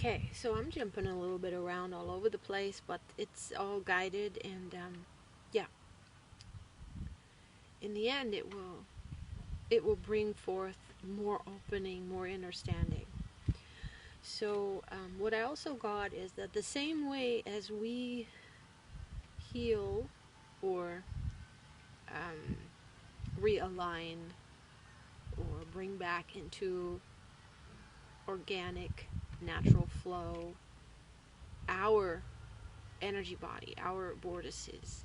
Okay, so I'm jumping a little bit around all over the place, but it's all guided, and yeah, in the end, it will bring forth more opening, more understanding. So what I also got is that the same way as we heal or realign or bring back into organic, natural flow our energy body, our vorteces,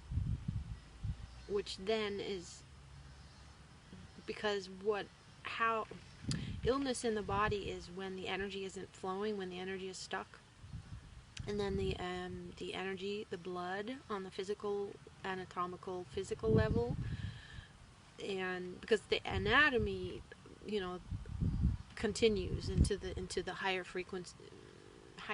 which then is because how illness in the body is when the energy isn't flowing, when the energy is stuck, and then the energy, the blood on the physical, anatomical, physical level, and because the anatomy, continues into the higher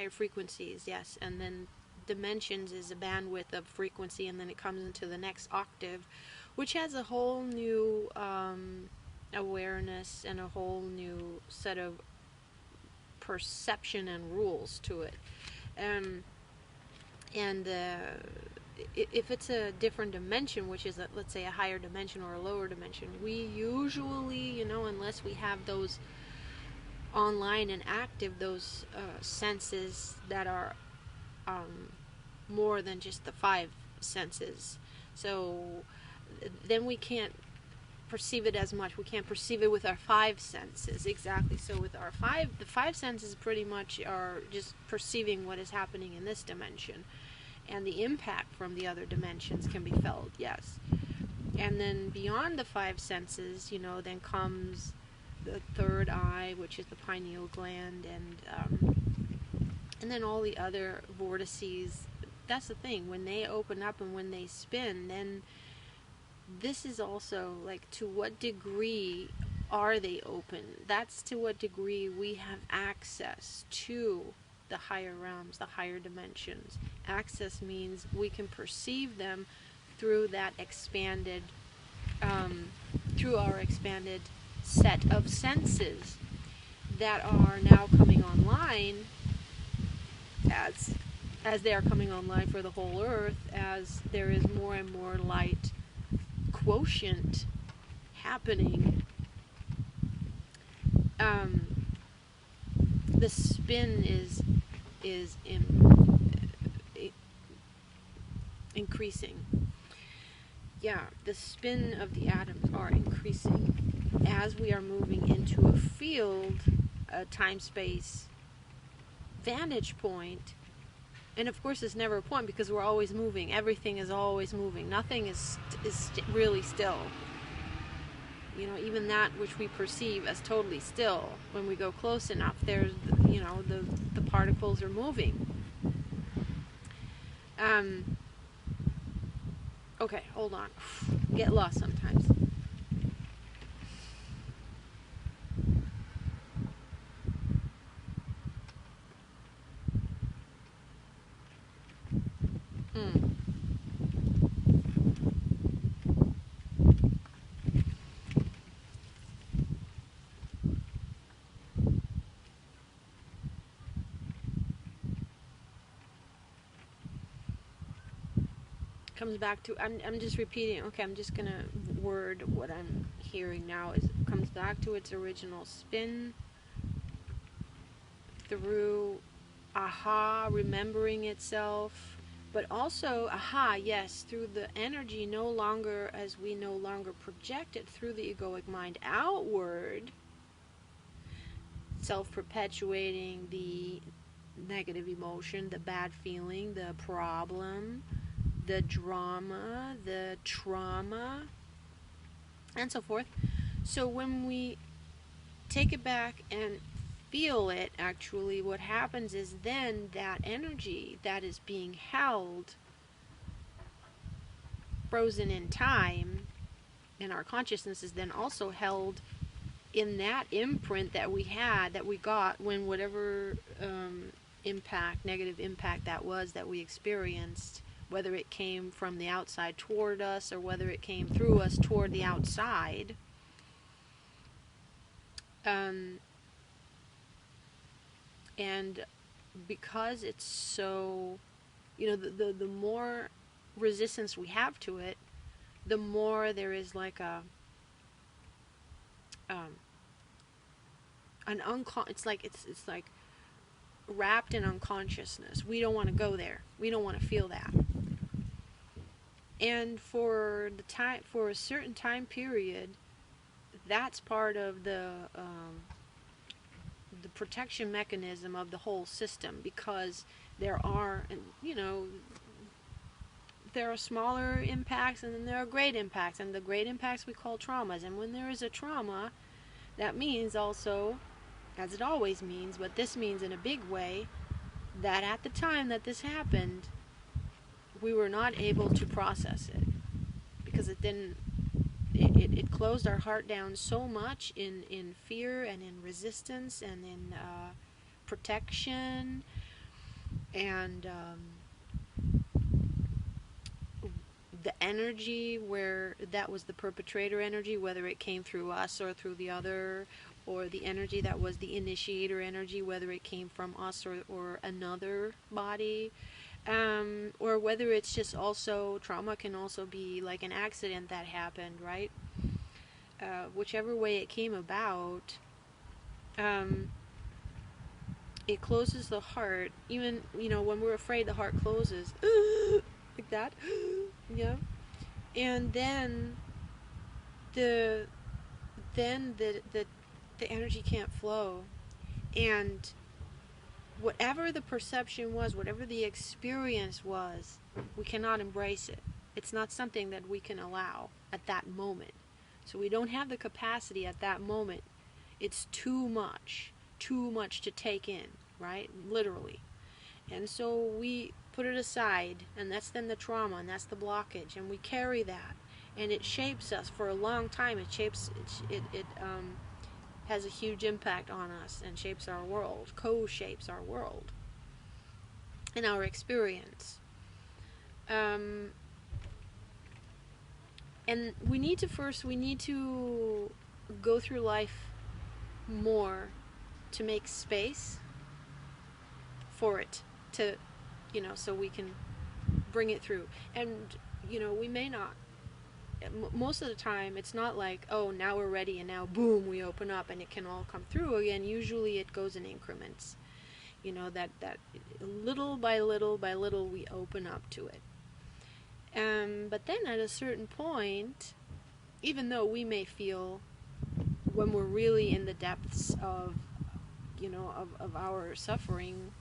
frequencies, yes, and then dimensions is a bandwidth of frequency, and then it comes into the next octave, which has a whole new awareness and a whole new set of perception and rules to it. If it's a different dimension, which is, let's say, a higher dimension or a lower dimension, we usually, unless we have those online and active, those senses that are more than just the five senses, so then we can't perceive it as much. We can't perceive it with our five senses. Exactly. So with the five senses pretty much are just perceiving what is happening in this dimension, and the impact from the other dimensions can be felt, yes. And then beyond the five senses, then comes the third eye, which is the pineal gland, and then all the other vortices. That's the thing, when they open up and when they spin, then this is also like, to what degree are they open? That's to what degree we have access to the higher realms, the higher dimensions. Access means we can perceive them through that expanded, through our expanded set of senses that are now coming online, as they are coming online for the whole earth, as there is more and more light quotient happening. The spin is increasing. Yeah, the spin of the atoms are increasing as we are moving into a field, a time-space vantage point. And of course, it's never a point, because we're always moving. Everything is always moving. Nothing is really still. Even that which we perceive as totally still, when we go close enough, there's, the particles are moving. Okay, hold on. Get lost sometimes. Comes back to, I'm just repeating, okay, I'm just gonna word what I'm hearing now, is it comes back to its original spin through remembering itself, but also yes, through the energy no longer, as we no longer project it through the egoic mind outward, self-perpetuating the negative emotion, the bad feeling, the problem, the drama, the trauma, and so forth. So when we take it back and feel it, actually, what happens is then that energy that is being held, frozen in time, and our consciousness is then also held in that imprint that we got when whatever negative impact that was that we experienced, whether it came from the outside toward us or whether it came through us toward the outside. And because it's so, the more resistance we have to it, the more there is like it's like wrapped in unconsciousness. We don't want to go there. We don't want to feel that. And for a certain time period, that's part of the protection mechanism of the whole system, because there are smaller impacts, and then there are great impacts, and the great impacts we call traumas. And when there is a trauma, that means also, as it always means, but this means in a big way, that at the time that this happened, we were not able to process it, because it closed our heart down so much in fear and in resistance and in protection, and the energy where that was the perpetrator energy, whether it came through us or through the other, or the energy that was the initiator energy, whether it came from us or another body, or whether it's just also trauma can also be like an accident that happened, right? Whichever way it came about, it closes the heart. Even, when we're afraid, the heart closes like that. Yeah. And then the energy can't flow, and whatever the perception was, whatever the experience was, we cannot embrace it. It's not something that we can allow at that moment. So we don't have the capacity at that moment. It's too much to take in, right? Literally. And so we put it aside, and that's then the trauma, and that's the blockage, and we carry that, and it shapes us for a long time. It has a huge impact on us and shapes our world, co-shapes our world and our experience. And we need to go through life more to make space for it to, so we can bring it through. And, we may not, most of the time, it's not like, oh, now we're ready and now, boom, we open up and it can all come through again. Usually it goes in increments, that little by little we open up to it. But then at a certain point, even though we may feel, when we're really in the depths of our suffering,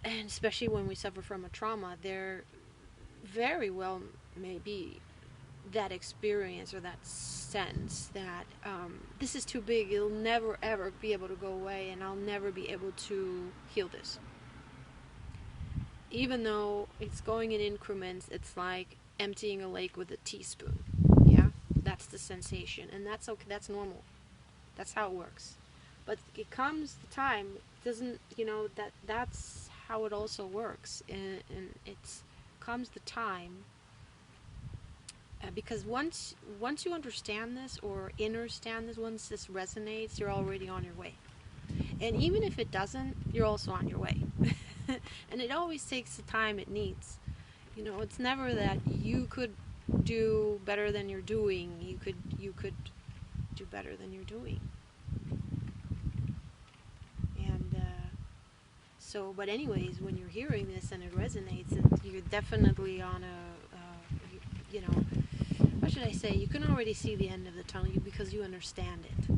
and especially when we suffer from a trauma, there very well may be that experience or that sense that this is too big, it'll never ever be able to go away, and I'll never be able to heal this. Even though it's going in increments, it's like emptying a lake with a teaspoon. Yeah, that's the sensation, and that's okay. That's normal. That's how it works. But it comes the time, doesn't, that's how it also works, and it's comes the time, because once you understand this or understand this, once this resonates, you're already on your way. And even if it doesn't, you're also on your way. And it always takes the time it needs. It's never that you could do better than you're doing. You could do better than you're doing. And but anyways, when you're hearing this and it resonates, you're definitely on what should I say? You can already see the end of the tunnel because you understand it.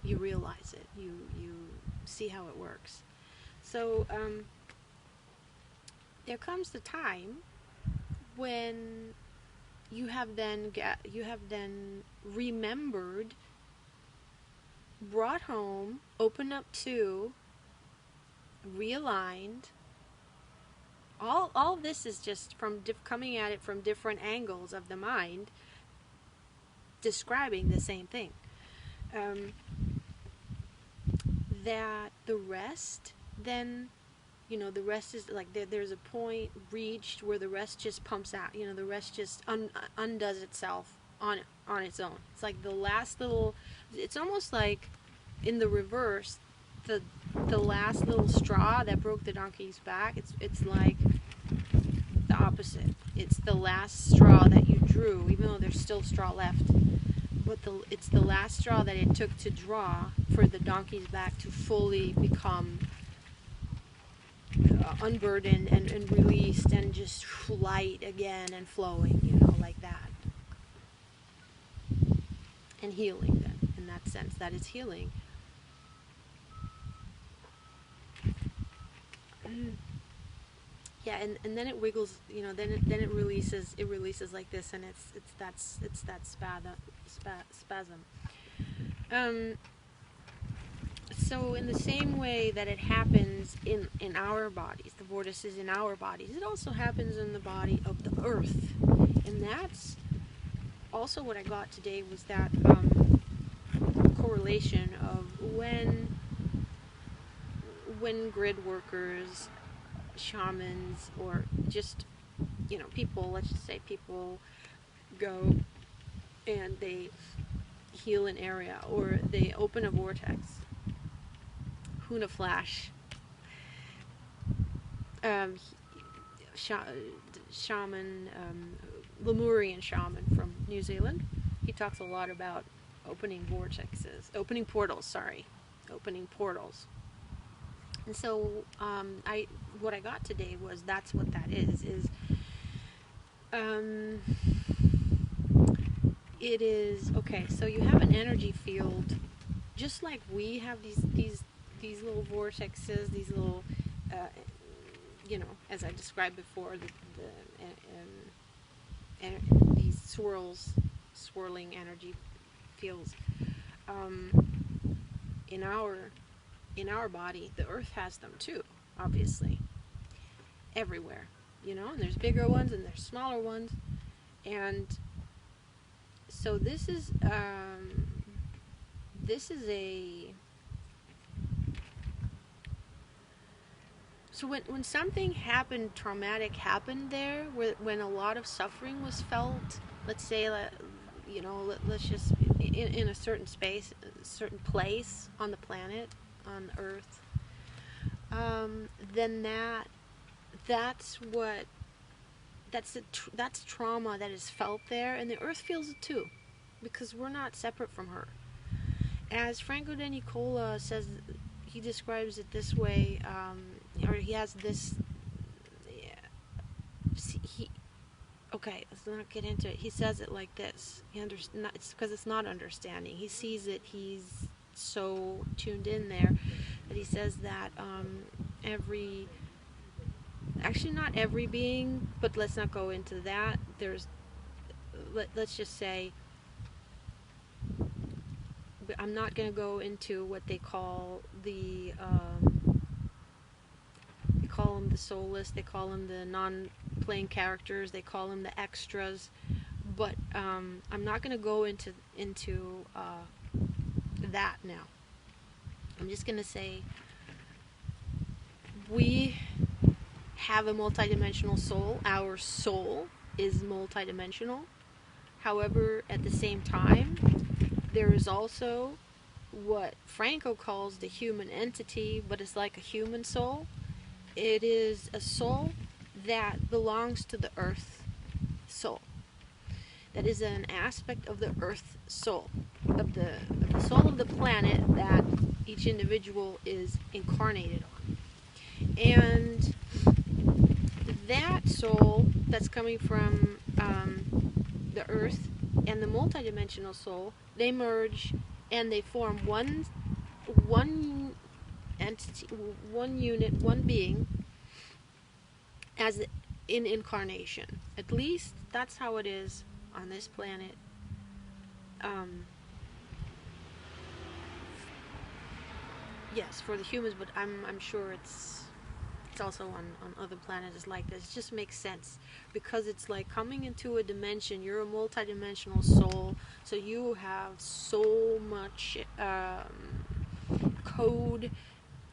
You realize it. You see how it works. So there comes the time when you have then remembered, brought home, opened up to, realigned. All this is just from coming at it from different angles of the mind, describing the same thing. That the rest, then, the rest is like there's a point reached where the rest just pumps out. The rest just undoes itself on its own. It's like the last little. It's almost like in the reverse. the last little straw that broke the donkey's back. It's like the opposite. It's the last straw that you drew, even though there's still straw left. But it's the last straw that it took to draw for the donkey's back to fully become unburdened and released and just light again and flowing, like that. And healing then, in that sense, that is healing. Yeah, and then it wiggles, then it releases like this, and it's that spasm. So in the same way that it happens in our bodies, the vortices in our bodies, it also happens in the body of the earth. And that's also what I got today, was that correlation of when grid workers, shamans, or just, people, let's just say people go and they heal an area, or they open a vortex, huna flash, shaman, Lemurian shaman from New Zealand. He talks a lot about opening portals. And so what I got today was that's what that is it is, okay, so you have an energy field, just like we have these little vortexes, these little, as I described before, these swirling energy fields. In our body, the earth has them too, obviously, everywhere, and there's bigger ones and there's smaller ones, and so this is so when something traumatic happened there, when a lot of suffering was felt, let's say, let's just, in a certain space, a certain place on the planet, on Earth, then that's trauma that is felt there, and the Earth feels it too, because we're not separate from her. As Franco de Nicola says, he describes it this way, or he has this. Okay, let's not get into it. He says it like this. It's because it's not understanding. He sees it. He's so tuned in there that he says that actually not every being, but let's not go into that. Let's just say, I'm not going to go into what they call they call them the soulless, they call them the non-playing characters, they call them the extras, but I'm not going to go into that now. I'm just going to say we have a multidimensional soul. Our soul is multidimensional. However, at the same time, there is also what Franco calls the human entity, but it's like a human soul. It is a soul that belongs to the earth soul. That is an aspect of the earth soul, of the soul of the planet that each individual is incarnated on. And that soul that's coming from the earth and the multidimensional soul, they merge and they form one entity, one unit, one being, as in incarnation. At least that's how it is on this planet. Yes, for the humans, but I'm sure it's also on other planets like this. It just makes sense, because it's like coming into a dimension. You're a multidimensional soul, so you have so much code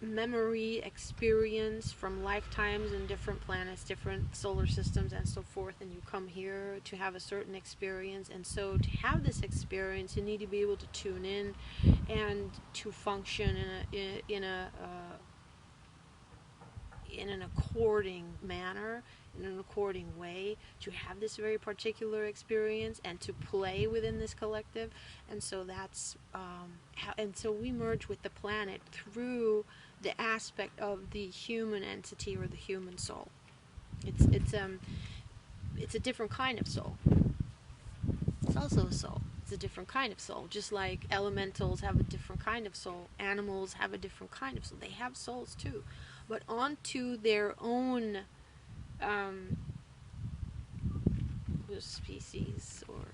memory experience from lifetimes in different planets, different solar systems, and so forth, and you come here to have a certain experience. And so to have this experience, you need to be able to tune in and to function in an according manner, in an according way, to have this very particular experience and to play within this collective. And so that's and so we merge with the planet through the aspect of the human entity or the human soul. It's a different kind of soul. It's also a soul. It's a different kind of soul. Just like elementals have a different kind of soul, animals have a different kind of soul. They have souls too, but onto their own species, or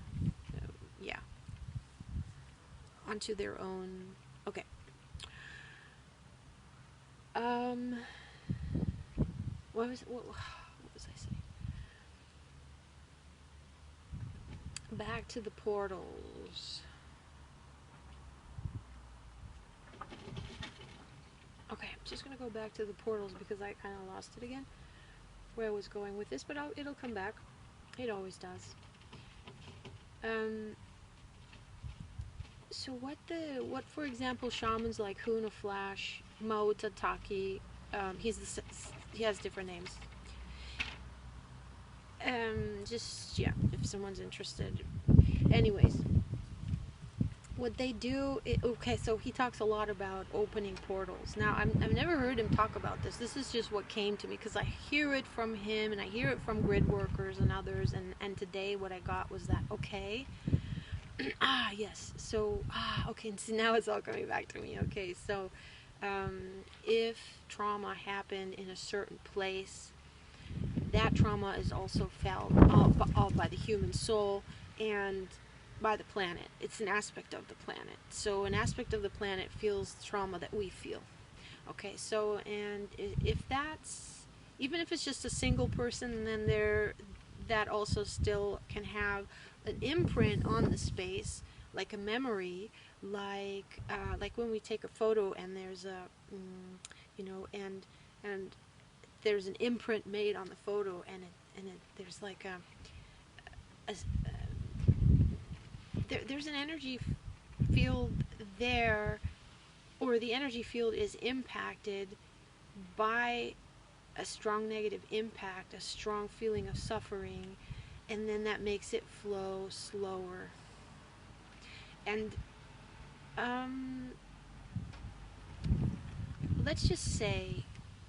onto their own. Okay. What was I saying? Back to the portals. Okay, I'm just gonna go back to the portals because I kind of lost it again, where I was going with this, but it'll come back. It always does. So what for example, shamans like Huna, Flash, Mauta, Taki, he has different names. If someone's interested. Anyways, what they do, okay, so he talks a lot about opening portals. Now, I've never heard him talk about this. This is just what came to me, because I hear it from him, and I hear it from grid workers and others, and today what I got was that, okay, yes, so, okay, and see, now it's all coming back to me. Okay, so, if trauma happened in a certain place, that trauma is also felt all by the human soul and by the planet. It's an aspect of the planet. So an aspect of the planet feels trauma that we feel. Okay, so, and if that's, even if it's just a single person, then that also still can have an imprint on the space, like a memory, like when we take a photo and there's a, and there's an imprint made on the photo, and there's like there's an energy field there, or the energy field is impacted by a strong negative impact, a strong feeling of suffering, and then that makes it flow slower. And let's just say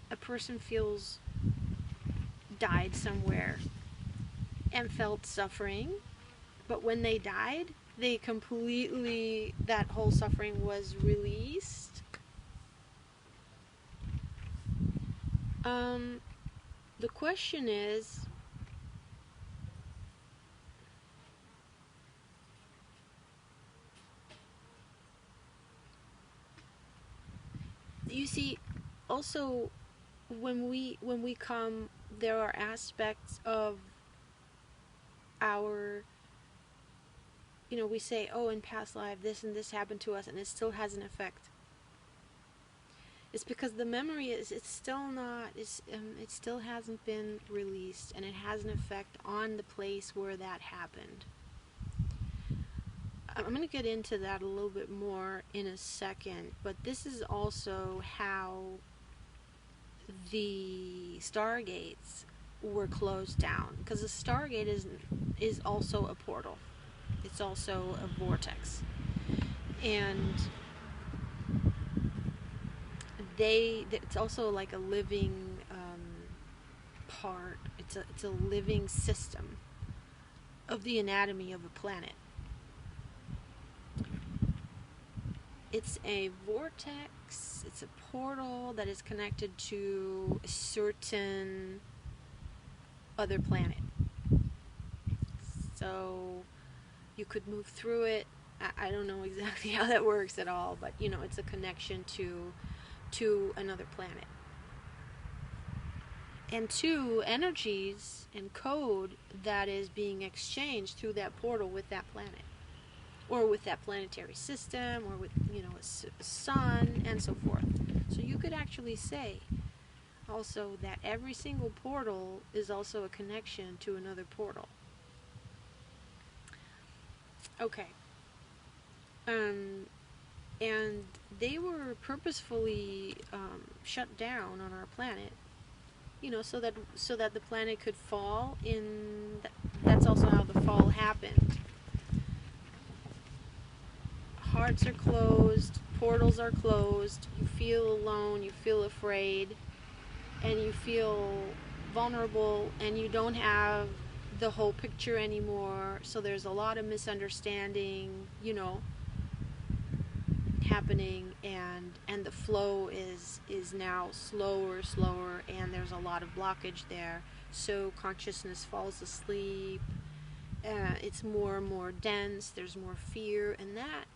a person died somewhere and felt suffering, but when they died, that whole suffering was released. The question is, you see, also when we come, there are aspects of our, we say, oh, in past life this and this happened to us, and it still has an effect. It's because the memory it still hasn't been released, and it has an effect on the place where that happened. I'm going to get into that a little bit more in a second, but this is also how the stargates were closed down, because a stargate is also a portal. It's also a vortex, and it's also like a living part. It's a living system of the anatomy of a planet. It's a vortex, it's a portal that is connected to a certain other planet. So you could move through it. I don't know exactly how that works at all, but it's a connection to another planet. And to energies and code that is being exchanged through that portal with that planet, or with that planetary system, or with, you know, a sun, and so forth. So you could actually say also that every single portal is also a connection to another portal. Okay. And they were purposefully shut down on our planet, you know, so that the planet could fall in. That's also how the fall happened. Hearts are closed, portals are closed, you feel alone, you feel afraid, and you feel vulnerable, and you don't have the whole picture anymore, so there's a lot of misunderstanding, you know, happening, and the flow is now slower, and there's a lot of blockage there, so consciousness falls asleep, it's more and more dense, there's more fear, and that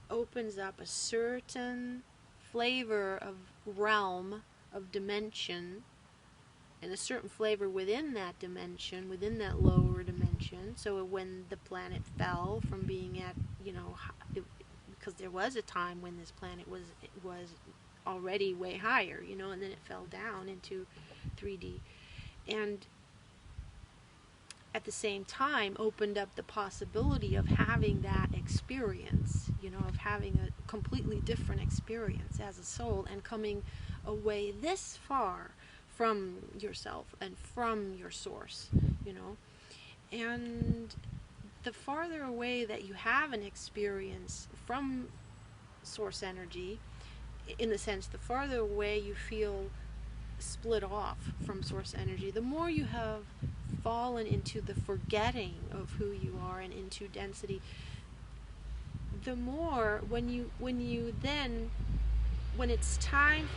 opens up a certain flavor of realm, of dimension, and a certain flavor within that dimension, within that lower dimension. So when the planet fell from being at, you know, because there was a time when this planet was already way higher, you know, and then it fell down into 3D, and at the same time opened up the possibility of having that experience, you know, of having a completely different experience as a soul, and coming away this far from yourself and from your source, you know. And the farther away that you have an experience from source energy, in the sense, the farther away you feel split off from source energy, the more you have fallen into the forgetting of who you are and into density, the more when it's time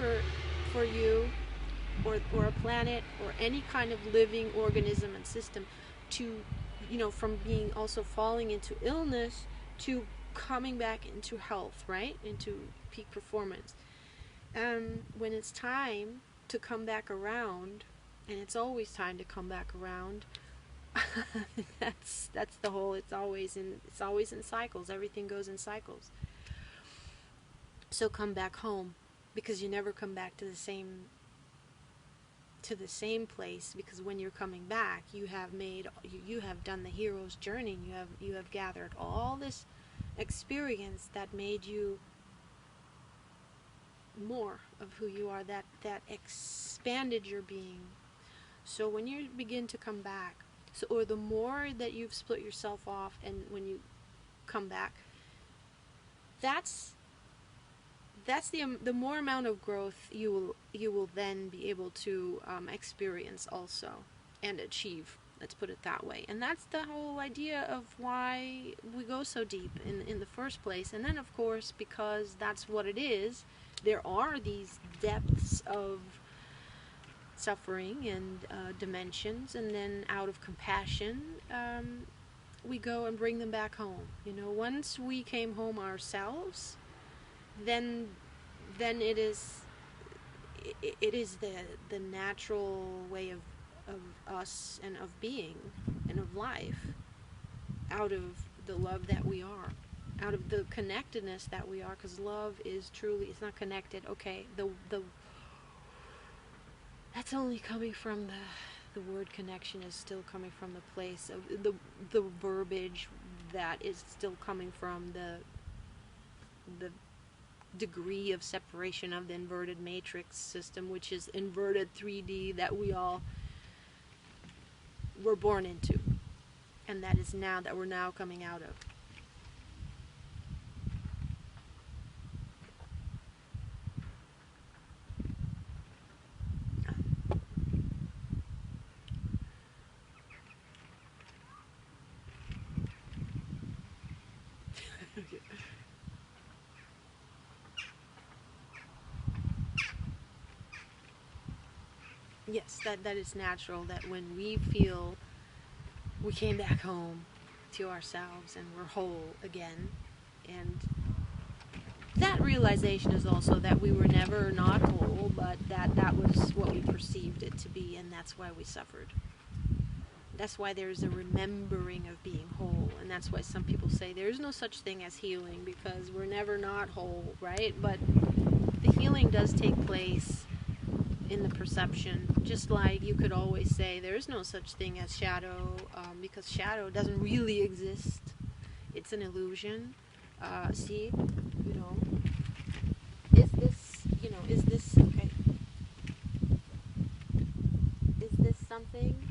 for you or a planet or any kind of living organism and system to, you know, from being also falling into illness to coming back into health, right, into peak performance, when it's time to come back around, and it's always time to come back around. that's the whole. It's always in cycles. Everything goes in cycles. So come back home, because you never come back to the same place, because when you're coming back, you have done the hero's journey. You have gathered all this experience that made you more of who you are, that expanded your being. So when you begin to come back, or the more that you've split yourself off, and when you come back, that's the more amount of growth you will then be able to experience also and achieve. Let's put it that way. And that's the whole idea of why we go so deep in the first place. And then, of course, because that's what it is, there are these depths of suffering and dimensions, and then out of compassion, we go and bring them back home. You know, once we came home ourselves, then it is the natural way of us and of being and of life, out of the love that we are, out of the connectedness that we are, because love is truly, it's not connected. Okay, the that's only coming from the word connection is still coming from the place of the verbiage that is still coming from the degree of separation of the inverted matrix system, which is inverted 3D that we all were born into, and that we're now coming out of. Yes, that is natural, that when we feel we came back home to ourselves and we're whole again, and that realization is also that we were never not whole, but that was what we perceived it to be, and that's why we suffered. That's why there's a remembering of being whole, and that's why some people say there's no such thing as healing, because we're never not whole, right? But the healing does take place in the perception, just like you could always say there's no such thing as shadow, because shadow doesn't really exist. It's an illusion. See, you know, is this, you know, is this, okay, is this something?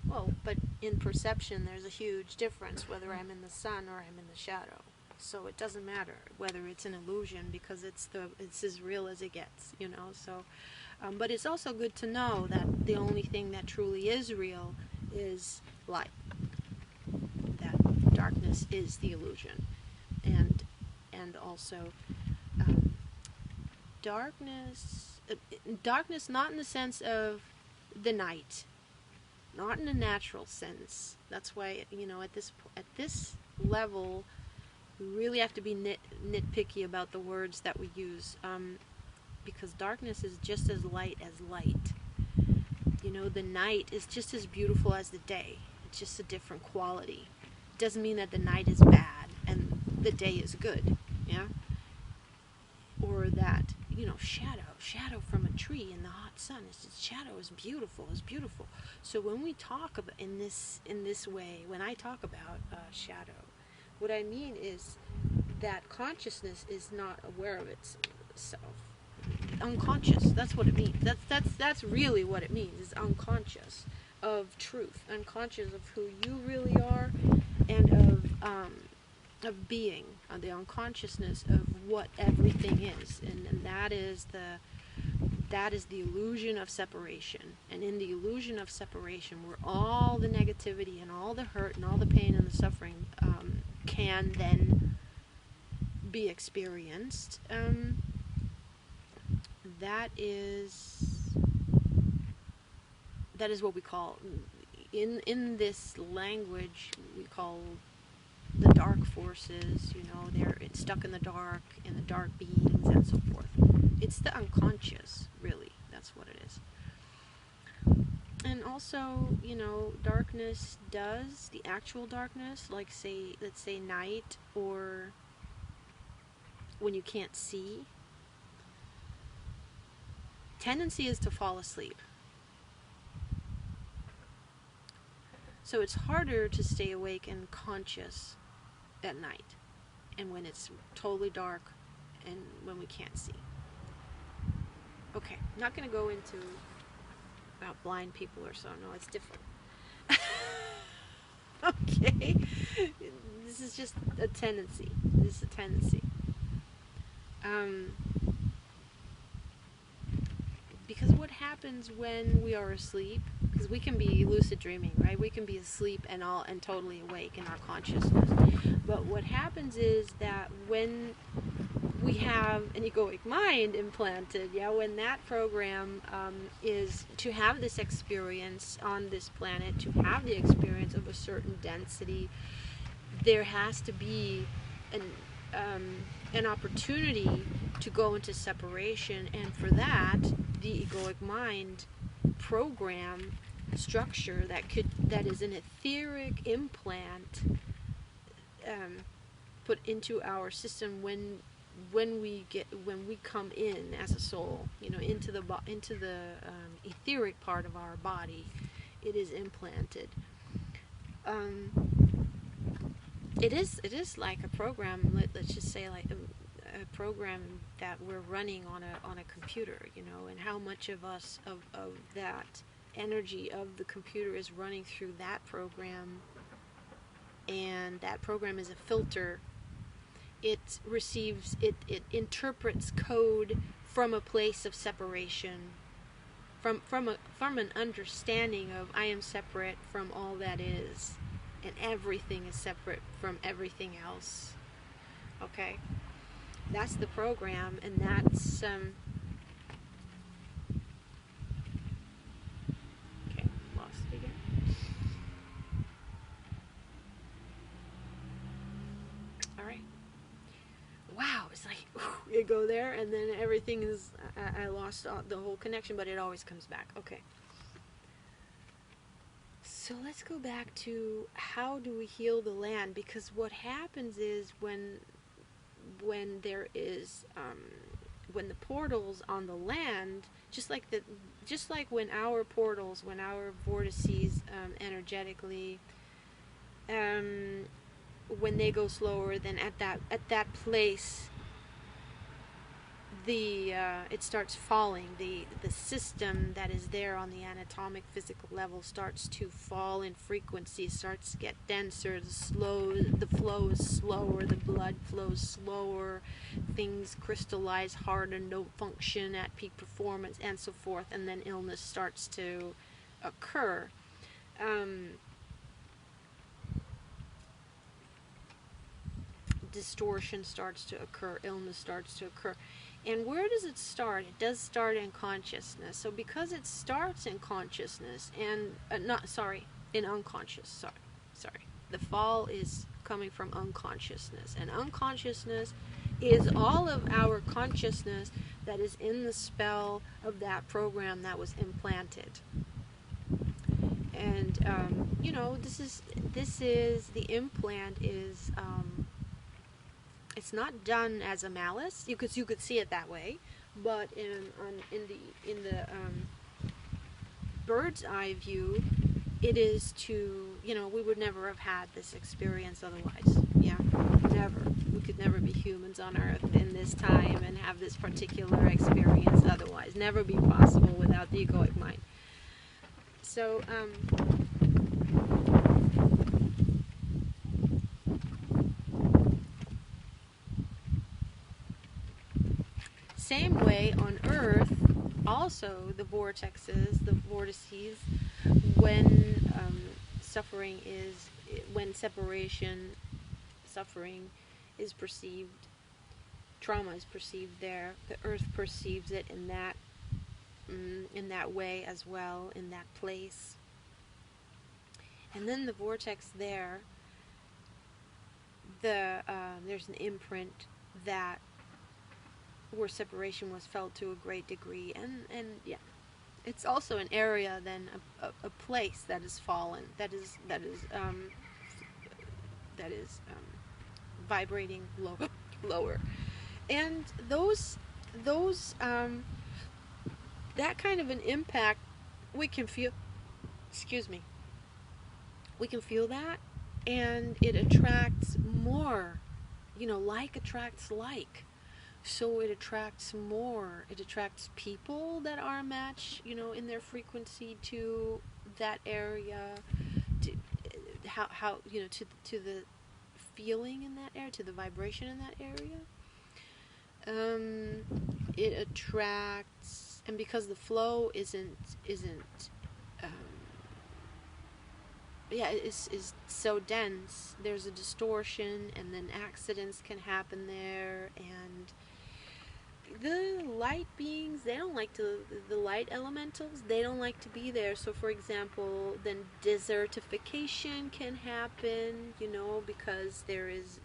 Well, but in perception, there's a huge difference whether I'm in the sun or I'm in the shadow. So it doesn't matter whether it's an illusion, because it's as real as it gets, you know. So, but it's also good to know that the only thing that truly is real is light. That darkness is the illusion, and also darkness not in the sense of the night. Not in a natural sense. That's why, you know, at this level, we really have to be nitpicky about the words that we use, because darkness is just as light as light. You know, the night is just as beautiful as the day. It's just a different quality. It doesn't mean that the night is bad and the day is good, yeah? Or that, you know, shadow from a tree in the hot sun. Shadow is beautiful. It's beautiful. So when we talk about in this way, when I talk about shadow, what I mean is that consciousness is not aware of itself. Unconscious. That's what it means. That's really what it means. Is unconscious of truth, unconscious of who you really are, and of being, the unconsciousness of what everything is, and that is the illusion of separation. And in the illusion of separation, where all the negativity and all the hurt and all the pain and the suffering can then be experienced, that is what we call, in this language, we call the dark forces, you know, they're stuck in the dark beings and so forth. It's the unconscious, really. That's what it is. And also, you know, darkness does, the actual darkness, like let's say night, or when you can't see, tendency is to fall asleep. So it's harder to stay awake and conscious at night, and when it's totally dark, and when we can't see. Okay, I'm not going to go into about blind people or so. No, it's different. Okay, this is just a tendency. This is a tendency. Because what happens when we are asleep? Because we can be lucid dreaming, right? We can be asleep and totally awake in our consciousness. But what happens is that when we have an egoic mind implanted, when that program is to have this experience on this planet, to have the experience of a certain density, there has to be an opportunity to go into separation, and for that, the egoic mind program structure that is an etheric implant put into our system when we come in as a soul, into the etheric part of our body. It is implanted. It is like a program. Let's just say like a program that we're running on a computer, and how much of us of that energy of the computer is running through that program, and that program is a filter. It receives, it interprets code from a place of separation, from an understanding of I am separate from all that is, and everything is separate from everything else. Okay, that's the program, and that's okay, lost it again. All right. Wow, it's like you go there, and then everything is. I lost the whole connection, but it always comes back. Okay. So let's go back to how do we heal the land, because what happens is when there is when the portals on the land, just like when our portals, when our vortices energetically, when they go slower, then at that place it starts falling. The system that is there on the anatomic physical level starts to fall in frequency, starts to get denser, the flow is slower, the blood flows slower, things crystallize harder, don't function at peak performance, and so forth, and then illness starts to occur. Distortion starts to occur, illness starts to occur. And where does it start? It does start in consciousness. So because it starts in consciousness, and in unconscious, sorry. The fall is coming from unconsciousness. And unconsciousness is all of our consciousness that is in the spell of that program that was implanted. And, this is, the implant is, it's not done as a malice, because you could see it that way, but in the bird's eye view, it is to, we would never have had this experience otherwise. Yeah, never. We could never be humans on Earth in this time and have this particular experience otherwise. Never be possible without the egoic mind. So, same way on Earth, also the vortices, when suffering is perceived, trauma is perceived there, the Earth perceives it in that way as well, in that place. And then the vortex there, there's an imprint that where separation was felt to a great degree, and yeah, it's also an area, then a place that is fallen, that is vibrating lower, and those that kind of an impact we can feel. We can feel that, and it attracts more. Like attracts like. So it attracts more. It attracts people that are a match, in their frequency to that area, to to the feeling in that area, to the vibration in that area. It attracts, and because the flow isn't is so dense, there's a distortion, and then accidents can happen there, and the light beings, they don't like to, the light elementals, they don't like to be there. So for example, then desertification can happen, because there's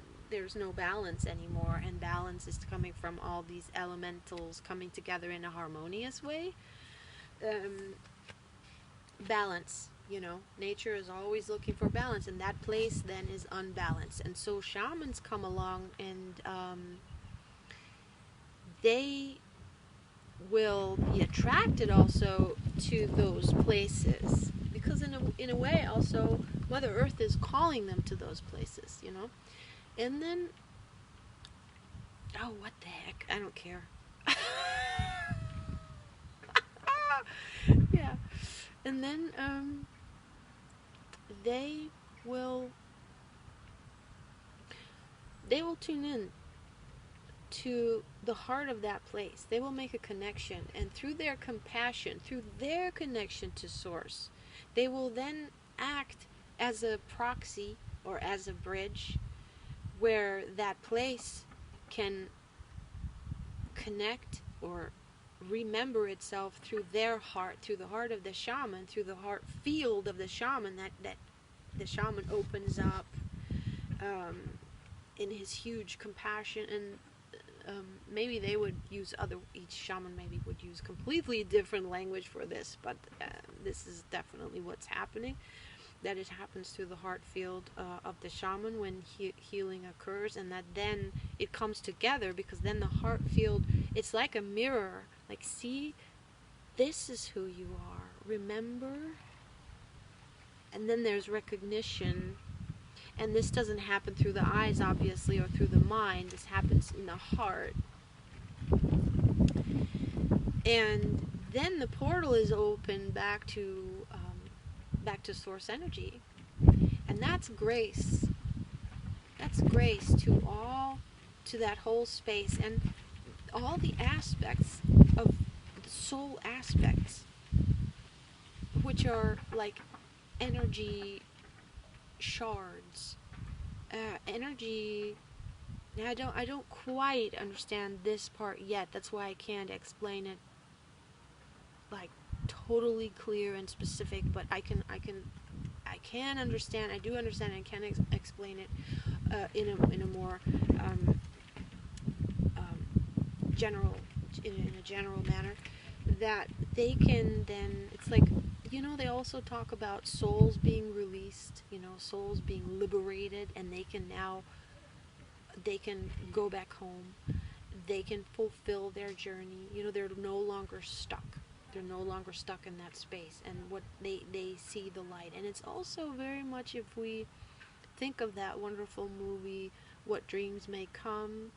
no balance anymore, and balance is coming from all these elementals coming together in a harmonious way. Balance, nature is always looking for balance, and that place then is unbalanced. And so shamans come along, and they will be attracted also to those places, because in a way also Mother Earth is calling them to those places, and then what the heck, I don't care. Yeah. And then they will tune in to the heart of that place. They will make a connection, and through their compassion, through their connection to Source, they will then act as a proxy or as a bridge where that place can connect or remember itself through their heart, through the heart of the shaman, through the heart field of the shaman, that the shaman opens up in his huge compassion. And maybe they would use each shaman maybe would use completely different language for this, but this is definitely what's happening. that it happens through the heart field of the shaman when healing occurs, and that then it comes together, because then the heart field, it's like a mirror, like, see, this is who you are, remember? And then there's recognition, and this doesn't happen through the eyes, obviously, or through the mind. This happens in the heart. And then the portal is open back to source energy, and that's grace. That's grace to that whole space, and all the aspects of the soul aspects, which are like energy shards, energy. Now I don't quite understand this part yet. That's why I can't explain it like totally clear and specific, but I can understand. I do understand and can explain it in a more general, in a general manner, that they can then, it's like, they also talk about souls being released, souls being liberated, and they can go back home, they can fulfill their journey, they're no longer stuck. They're no longer stuck in that space, and what they see the light. And it's also very much, if we think of that wonderful movie, What Dreams May Come,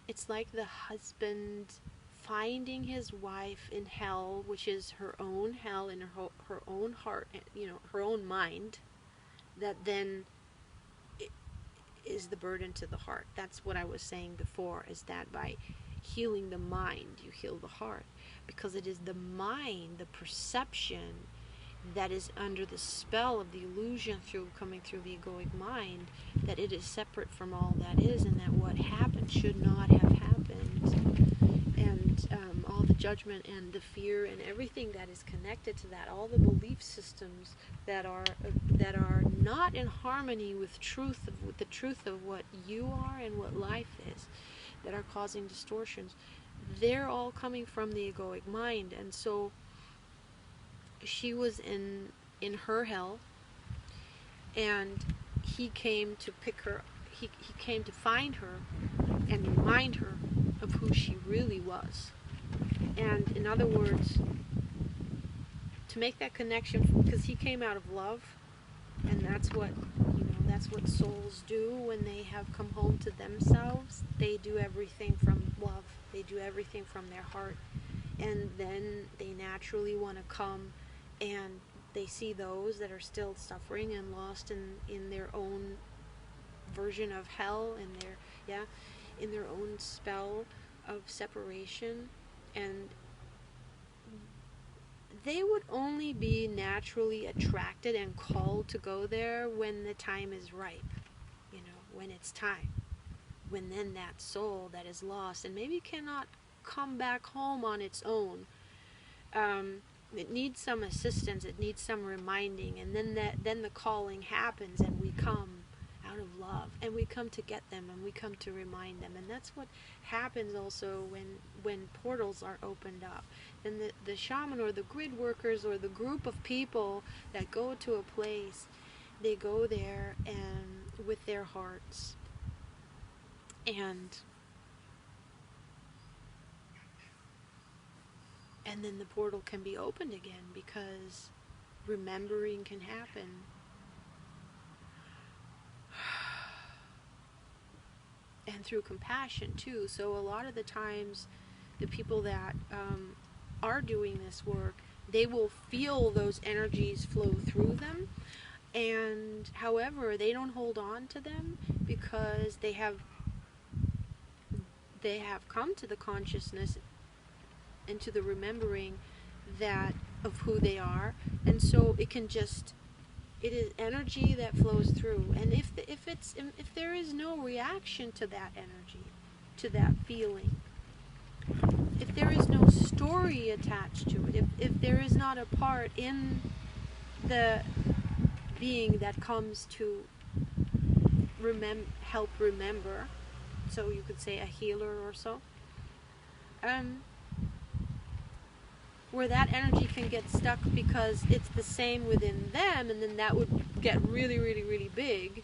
it's like the husband finding his wife in hell, which is her own hell in her own heart, her own mind, that then is the burden to the heart. That's what I was saying before, is that by healing the mind, you heal the heart, because it is the mind, the perception, that is under the spell of the illusion coming through the egoic mind, that it is separate from all that is, and that what happened should not have happened, and all the judgment and the fear and everything that is connected to that, all the belief systems that are not in harmony with the truth of what you are and what life is, that are causing distortions, they're all coming from the egoic mind. And so she was in her hell, and he came to pick her, he came to find her and remind her of who she really was. And in other words, to make that connection, because he came out of love, and that's what souls do when they have come home to themselves. They do everything from love. They do everything from their heart. And then they naturally want to come, and they see those that are still suffering and lost in their own version of hell, in their own spell of separation. And they would only be naturally attracted and called to go there when the time is ripe, when it's time, when then that soul that is lost and maybe cannot come back home on its own, it needs some assistance, it needs some reminding, and then the calling happens, and we come out of love, and we come to get them, and we come to remind them. And that's what happens also when portals are opened up. Then the shaman or the grid workers or the group of people that go to a place, they go there and with their hearts, and then the portal can be opened again, because remembering can happen. And through compassion too. So a lot of the times, the people that are doing this work, they will feel those energies flow through them, and however, they don't hold on to them, because they have come to the consciousness and to the remembering that of who they are, and so it is energy that flows through. And if there is no reaction to that energy, to that feeling, if there is no story attached to it, if there is not a part in the being that comes to help remember, so you could say a healer or so, where that energy can get stuck because it's the same within them, and then that would get really, really, really big.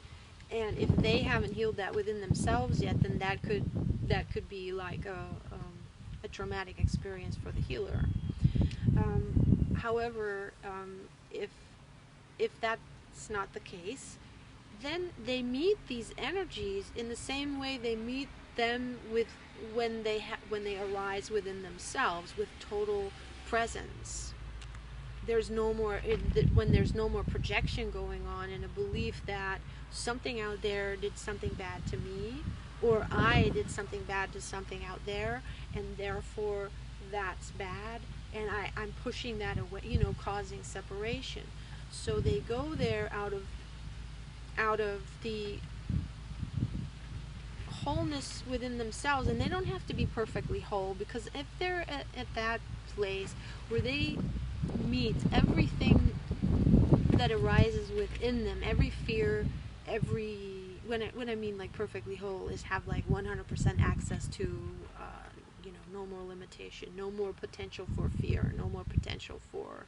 And if they haven't healed that within themselves yet, then that could be like a traumatic experience for the healer. However, if that's not the case, then they meet these energies in the same way they meet them with when they arise within themselves, with total presence. There's no more when there's no more projection going on and a belief that something out there did something bad to me, or I did something bad to something out there, and therefore that's bad, and I'm pushing that away, causing separation. So they go there out of the wholeness within themselves, and they don't have to be perfectly whole, because if they're at that place where they meet everything that arises within them, every fear, when I mean like perfectly whole, is have like 100% access to no more limitation, no more potential for fear, no more potential for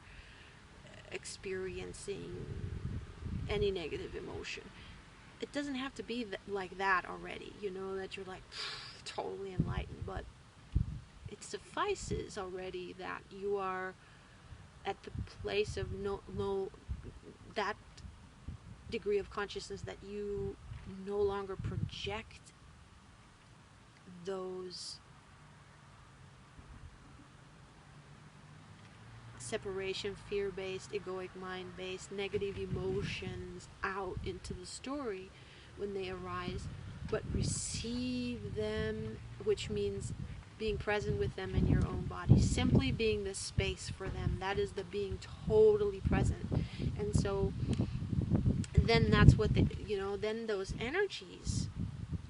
experiencing any negative emotion. It doesn't have to be like that already, that you're like totally enlightened, but it suffices already that you are at the place of no that degree of consciousness, that you no longer project those separation, fear-based, egoic, mind-based, negative emotions out into the story when they arise, but receive them, which means being present with them in your own body, simply being the space for them. That is the being totally present. And so then that's what then those energies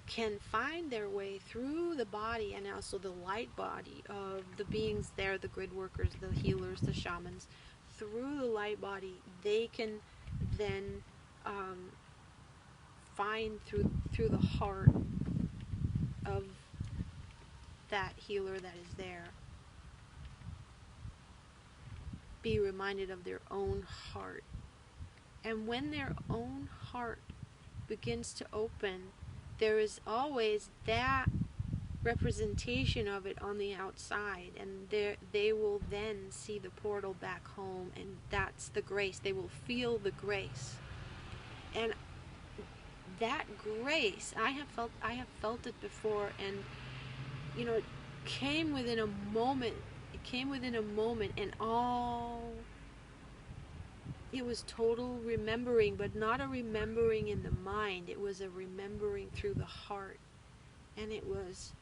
can find their way through the body, and also the light body of the beings there, the grid workers, the healers, the shamans. Through the light body, they can then find through the heart of that healer that is there, be reminded of their own heart. And when their own heart begins to open, there is always that representation of it on the outside, and they will then see the portal back home, and that's the grace. They will feel the grace, and that grace, I have felt it before, and it came within a moment. It came within a moment, and it was total remembering, but not a remembering in the mind. It was a remembering through the heart. And it was,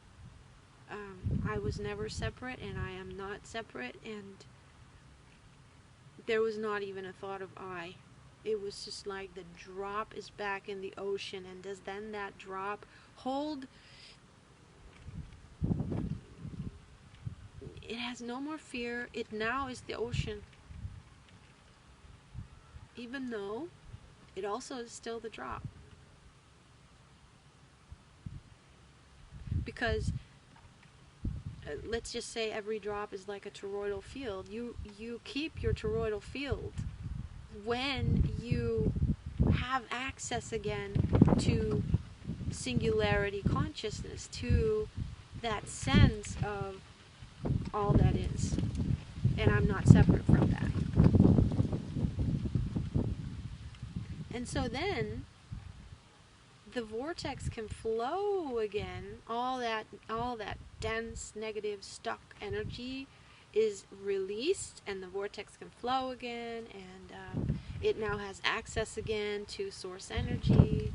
I was never separate, and I am not separate, and there was not even a thought of I. It was just like the drop is back in the ocean, and does then that drop hold? It has no more fear. It now is the ocean. Even though it also is still the drop. Because let's just say every drop is like a toroidal field. You keep your toroidal field when you have access again to singularity consciousness, to that sense of all that is, and I'm not separate from that. And so then the vortex can flow again. All that dense, negative, stuck energy is released, and the vortex can flow again, and it now has access again to source energy,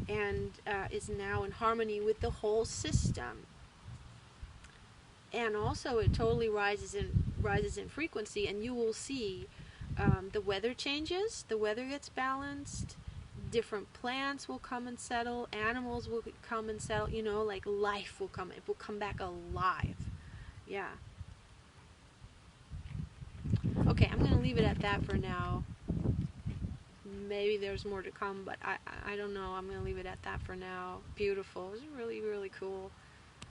and is now in harmony with the whole system. And also it totally rises in frequency, and you will see the weather changes, the weather gets balanced, different plants will come and settle, animals will come and settle, like life will come, it will come back alive. Yeah. Okay, I'm going to leave it at that for now. Maybe there's more to come, but I don't know. I'm going to leave it at that for now. Beautiful. It was really, really cool.